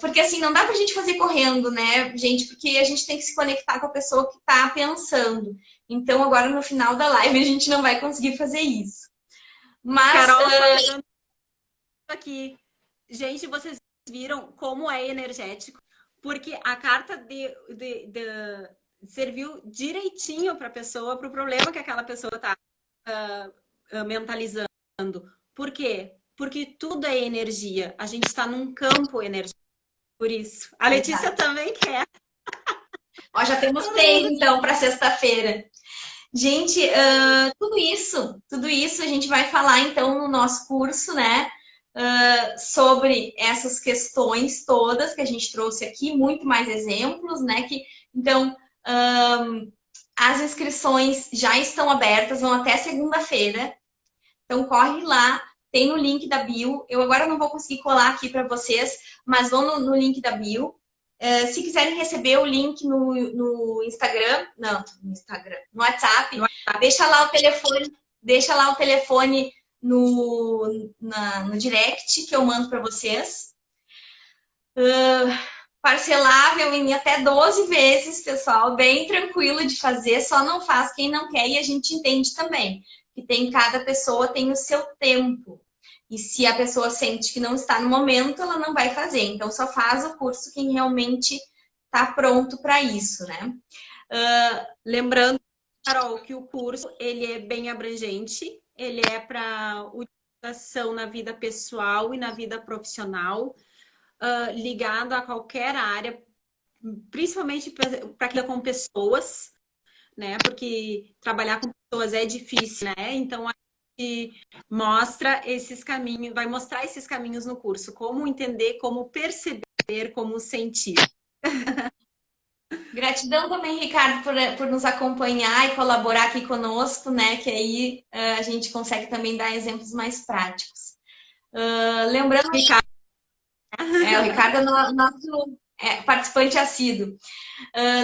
S1: Porque assim, não dá pra gente fazer correndo, né, gente? Porque a gente tem que se conectar com a pessoa que tá pensando. Então, agora no final da live, a gente não vai conseguir fazer isso. Mas,
S2: Carol, só pegando aqui. Gente, vocês viram como é energético? Porque a carta serviu direitinho para a pessoa, para o problema que aquela pessoa está mentalizando. Por quê? Porque tudo é energia. A gente está num campo energético. Por isso. A Letícia também quer.
S1: Ó, já temos 3, então, para sexta-feira. Gente, tudo isso a gente vai falar, então, no nosso curso, né? Sobre essas questões todas que a gente trouxe aqui, muito mais exemplos, né? Então, as inscrições já estão abertas, vão até segunda-feira. Então, corre lá, tem no link da bio. Eu agora não vou conseguir colar aqui para vocês, mas vão no link da bio. Se quiserem receber o link no Instagram, não, no WhatsApp, deixa lá o telefone no direct que eu mando para vocês. Parcelável em até 12 vezes, pessoal, bem tranquilo de fazer, só não faz quem não quer e a gente entende também que cada pessoa tem o seu tempo. E se a pessoa sente que não está no momento, ela não vai fazer. Então, só faz o curso quem realmente está pronto para isso, né?
S2: Lembrando, Carol, que o curso ele é bem abrangente, ele é para utilização na vida pessoal e na vida profissional, ligado a qualquer área, principalmente para quem é com pessoas, né? Porque trabalhar com pessoas é difícil, né? Então a gente mostra esses caminhos, vai mostrar esses caminhos no curso, como entender, como perceber, como sentir.
S1: Gratidão também, Ricardo, por nos acompanhar e colaborar aqui conosco, né? Que aí a gente consegue também dar exemplos mais práticos. Lembrando.
S2: Ricardo.
S1: O Ricardo é nosso participante assíduo.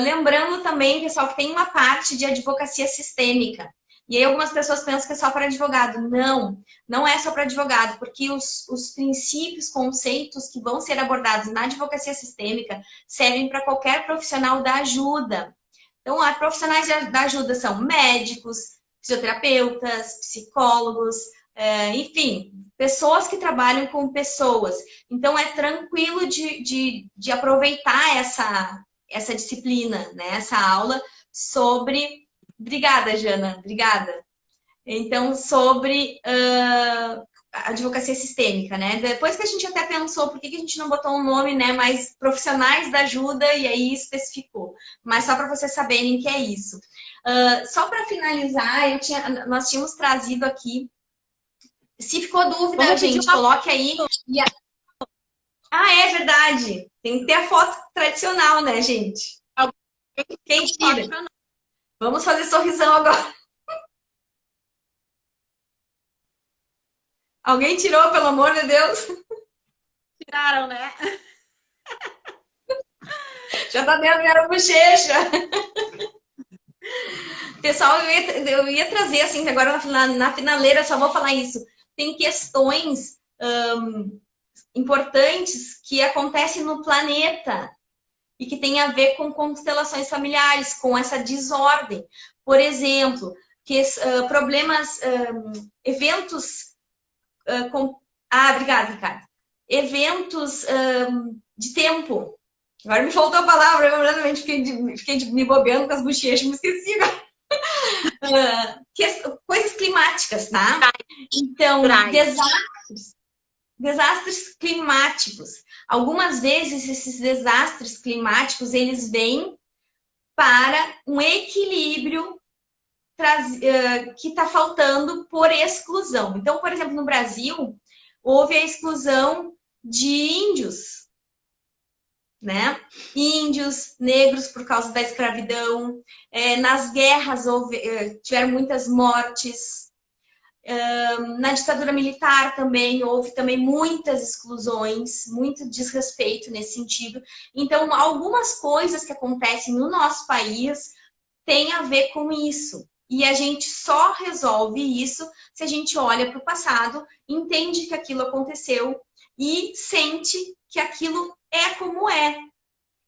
S1: Lembrando também, pessoal, que tem uma parte de advocacia sistêmica. E aí algumas pessoas pensam que é só para advogado. Não, não é só para advogado, porque os princípios, conceitos que vão ser abordados na advocacia sistêmica servem para qualquer profissional da ajuda. Então, os profissionais da ajuda são médicos, fisioterapeutas, psicólogos, enfim, pessoas que trabalham com pessoas. Então, é tranquilo de aproveitar essa disciplina, né? Essa aula sobre... Obrigada, Jana. Obrigada. Então, sobre advocacia sistêmica, né? Depois que a gente até pensou por que a gente não botou um nome, né, mais profissionais da ajuda, e aí especificou. Mas só para vocês saberem que é isso. Só para finalizar, nós tínhamos trazido aqui. Se ficou dúvida, gente, coloque aí. É verdade. Tem que ter a foto tradicional, né, gente? Quem tira? Vamos fazer sorrisão agora. Alguém tirou, pelo amor de Deus?
S2: Tiraram, né?
S1: Já tá dentro da minha bochecha. Pessoal, eu ia trazer, assim, agora na finaleira, só vou falar isso. Tem questões importantes que acontecem no planeta e que tem a ver com constelações familiares, com essa desordem. Por exemplo, problemas, eventos... obrigada, Ricardo. eventos de tempo. Agora me faltou a palavra, eu realmente fiquei me bobeando com as bochechas, me esqueci agora. Coisas climáticas, tá? Então, desastres climáticos. Algumas vezes esses desastres climáticos, eles vêm para um equilíbrio que está faltando por exclusão. Então, por exemplo, no Brasil, houve a exclusão de índios, né? Índios, negros por causa da escravidão. Nas guerras tiveram muitas mortes. Na ditadura militar também houve também muitas exclusões, muito desrespeito nesse sentido. Então, algumas coisas que acontecem no nosso país têm a ver com isso. E a gente só resolve isso se a gente olha para o passado, entende que aquilo aconteceu e sente que aquilo é como é.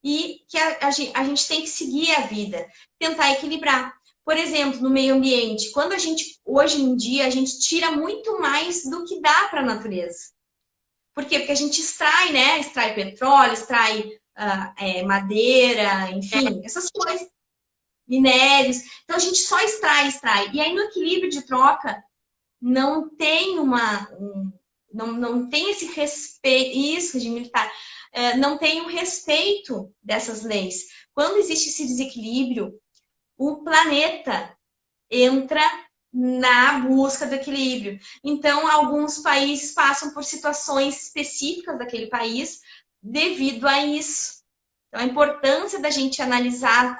S1: E que a gente tem que seguir a vida, tentar equilibrar. Por exemplo, no meio ambiente, quando hoje em dia, a gente tira muito mais do que dá para a natureza. Por quê? Porque a gente extrai, né? Extrai petróleo, extrai madeira, enfim, essas coisas, minérios. Então, a gente só extrai. E aí, no equilíbrio de troca, não tem não tem esse respeito, isso de militar, não tem o respeito dessas leis. Quando existe esse desequilíbrio, o planeta entra na busca do equilíbrio. Então, alguns países passam por situações específicas daquele país devido a isso. Então, a importância da gente analisar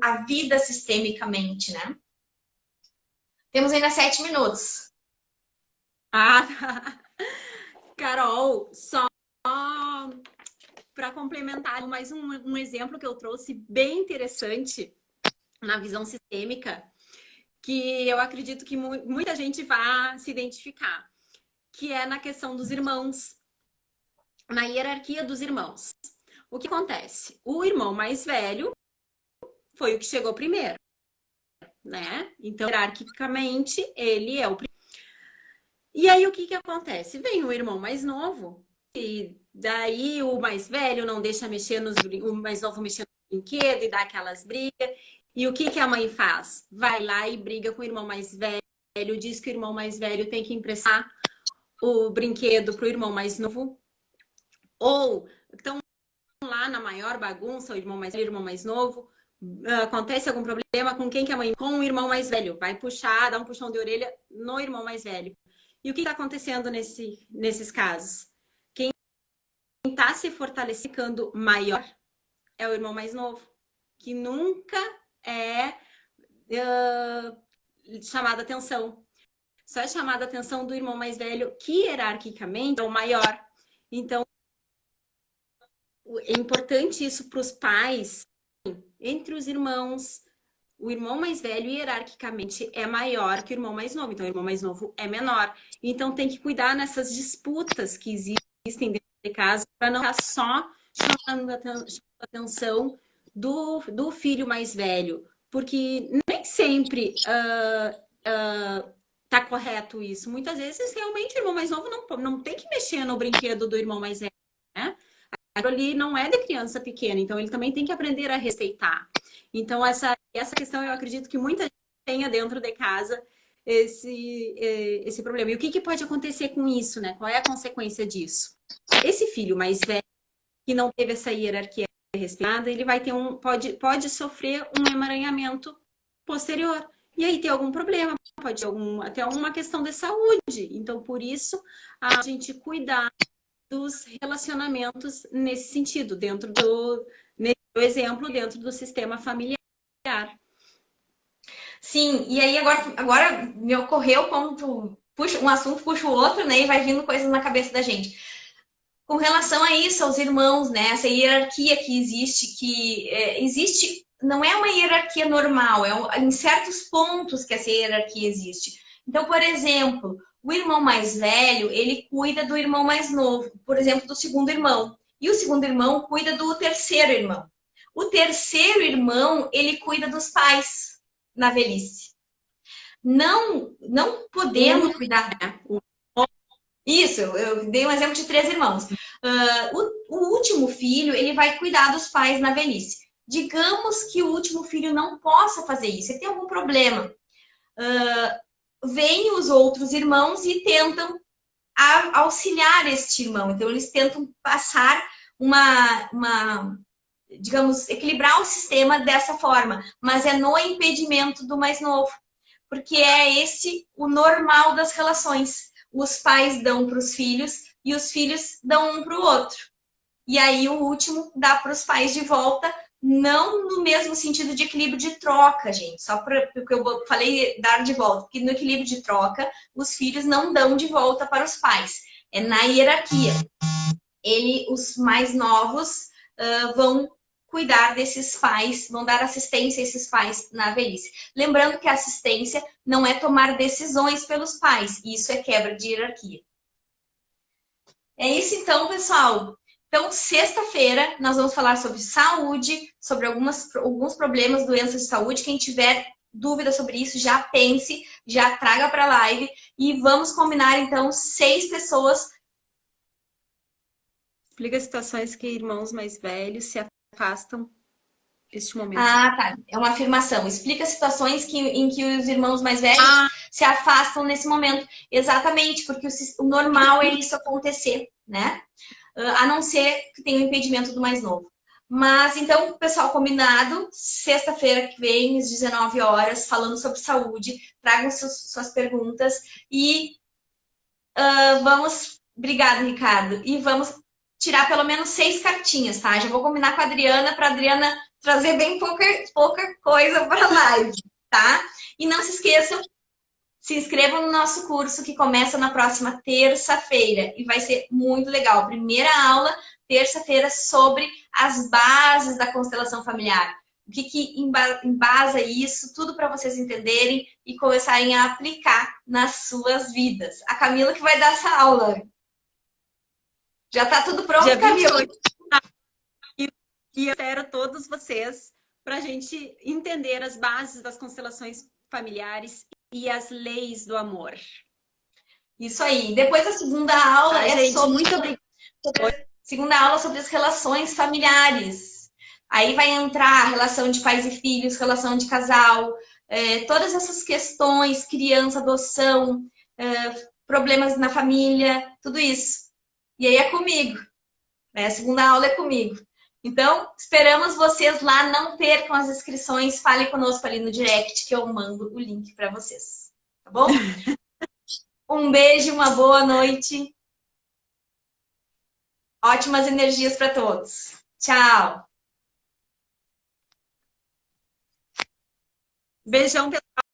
S1: a vida sistemicamente, né? Temos ainda 7 minutos.
S2: Carol, só para complementar mais um exemplo que eu trouxe bem interessante na visão sistêmica, que eu acredito que muita gente vai se identificar, que é na questão dos irmãos, na hierarquia dos irmãos. O que acontece? O irmão mais velho foi o que chegou primeiro, né? Então, hierarquicamente, ele é o primeiro. E aí, o que acontece? Vem o irmão mais novo, e daí o mais velho não deixa mexer o mais novo mexer no brinquedo e dá aquelas brigas. E o que a mãe faz? Vai lá e briga com o irmão mais velho, diz que o irmão mais velho tem que emprestar o brinquedo para o irmão mais novo. Ou, então, lá na maior bagunça, o irmão mais velho, o irmão mais novo, acontece algum problema com quem que a mãe? Com o irmão mais velho. Vai puxar, dar um puxão de orelha no irmão mais velho. E o que está acontecendo nesses casos? Quem está se fortalecendo maior é o irmão mais novo, que nunca é chamada atenção. Só é chamada atenção do irmão mais velho, que hierarquicamente é o maior. Então, é importante isso para os pais, entre os irmãos. O irmão mais velho, hierarquicamente, é maior que o irmão mais novo. Então, o irmão mais novo é menor. Então, tem que cuidar nessas disputas que existem dentro de casa para não ficar só chamando a atenção do filho mais velho. Porque nem sempre tá correto isso. Muitas vezes, realmente, o irmão mais novo não tem que mexer no brinquedo do irmão mais velho, né? Ali não é de criança pequena, então ele também tem que aprender a respeitar. Então, essa questão eu acredito que muita gente tenha dentro de casa esse problema. E o que pode acontecer com isso, né? Qual é a consequência disso? Esse filho mais velho, que não teve essa hierarquia respeitada, ele vai ter pode sofrer um emaranhamento posterior. E aí tem algum problema, pode ter até uma questão de saúde. Então, por isso, a gente cuidar dos relacionamentos nesse sentido, dentro do exemplo, dentro do sistema familiar.
S1: Sim, e aí agora me ocorreu como tu puxa um assunto, puxa o outro, né? E vai vindo coisas na cabeça da gente. Com relação a isso, aos irmãos, né? Essa hierarquia que existe, não é uma hierarquia normal, em certos pontos que essa hierarquia existe. Então, por exemplo, o irmão mais velho, ele cuida do irmão mais novo, por exemplo, do segundo irmão. E o segundo irmão cuida do terceiro irmão. O terceiro irmão, ele cuida dos pais na velhice. Não podendo cuidar. Isso, eu dei um exemplo de 3 irmãos. O último filho, ele vai cuidar dos pais na velhice. Digamos que o último filho não possa fazer isso, ele tem algum problema. Vêm os outros irmãos e tentam auxiliar este irmão. Então, eles tentam passar digamos, equilibrar o sistema dessa forma, mas é no impedimento do mais novo, porque é esse o normal das relações. Os pais dão para os filhos e os filhos dão um para o outro. E aí o último dá para os pais de volta, não no mesmo sentido de equilíbrio de troca, gente. Só porque eu falei dar de volta, porque no equilíbrio de troca, os filhos não dão de volta para os pais. É na hierarquia. Os mais novos vão cuidar desses pais, vão dar assistência a esses pais na velhice. Lembrando que a assistência não é tomar decisões pelos pais, isso é quebra de hierarquia. É isso então, pessoal. Então, sexta-feira, nós vamos falar sobre saúde, sobre alguns problemas, doenças de saúde. Quem tiver dúvida sobre isso, já pense, já traga para a live. E vamos combinar, então, 6 pessoas.
S2: Explica situações que irmãos mais velhos se afastam neste momento.
S1: Ah, tá. É uma afirmação. Explica situações em que os irmãos mais velhos se afastam nesse momento. Exatamente, porque o normal é isso acontecer, né? A não ser que tenha o impedimento do mais novo. Mas, então, pessoal, combinado, sexta-feira que vem, às 19 horas, falando sobre saúde, tragam suas perguntas e vamos... Obrigada, Ricardo. E vamos tirar pelo menos 6 cartinhas, tá? Já vou combinar com a Adriana, para a Adriana trazer bem pouca coisa para a live, tá? E não se esqueçam, se inscrevam no nosso curso que começa na próxima terça-feira e vai ser muito legal. Primeira aula, terça-feira, sobre as bases da constelação familiar. O que embasa isso, tudo para vocês entenderem e começarem a aplicar nas suas vidas. A Camila que vai dar essa aula. Já está tudo pronto,
S2: Dia
S1: Camila?
S2: 28. E eu espero todos vocês para a gente entender as bases das constelações familiares e as leis do amor.
S1: Isso aí. Depois a segunda aula
S2: gente, sobre... muito obrigada.
S1: Segunda aula sobre as relações familiares. Aí vai entrar a relação de pais e filhos, relação de casal, todas essas questões, criança, adoção, problemas na família, tudo isso. E aí é comigo. Né? A segunda aula é comigo. Então, esperamos vocês lá, não percam as inscrições, fale conosco ali no direct que eu mando o link para vocês. Tá bom? Um beijo, uma boa noite. Ótimas energias para todos. Tchau.
S2: Beijão.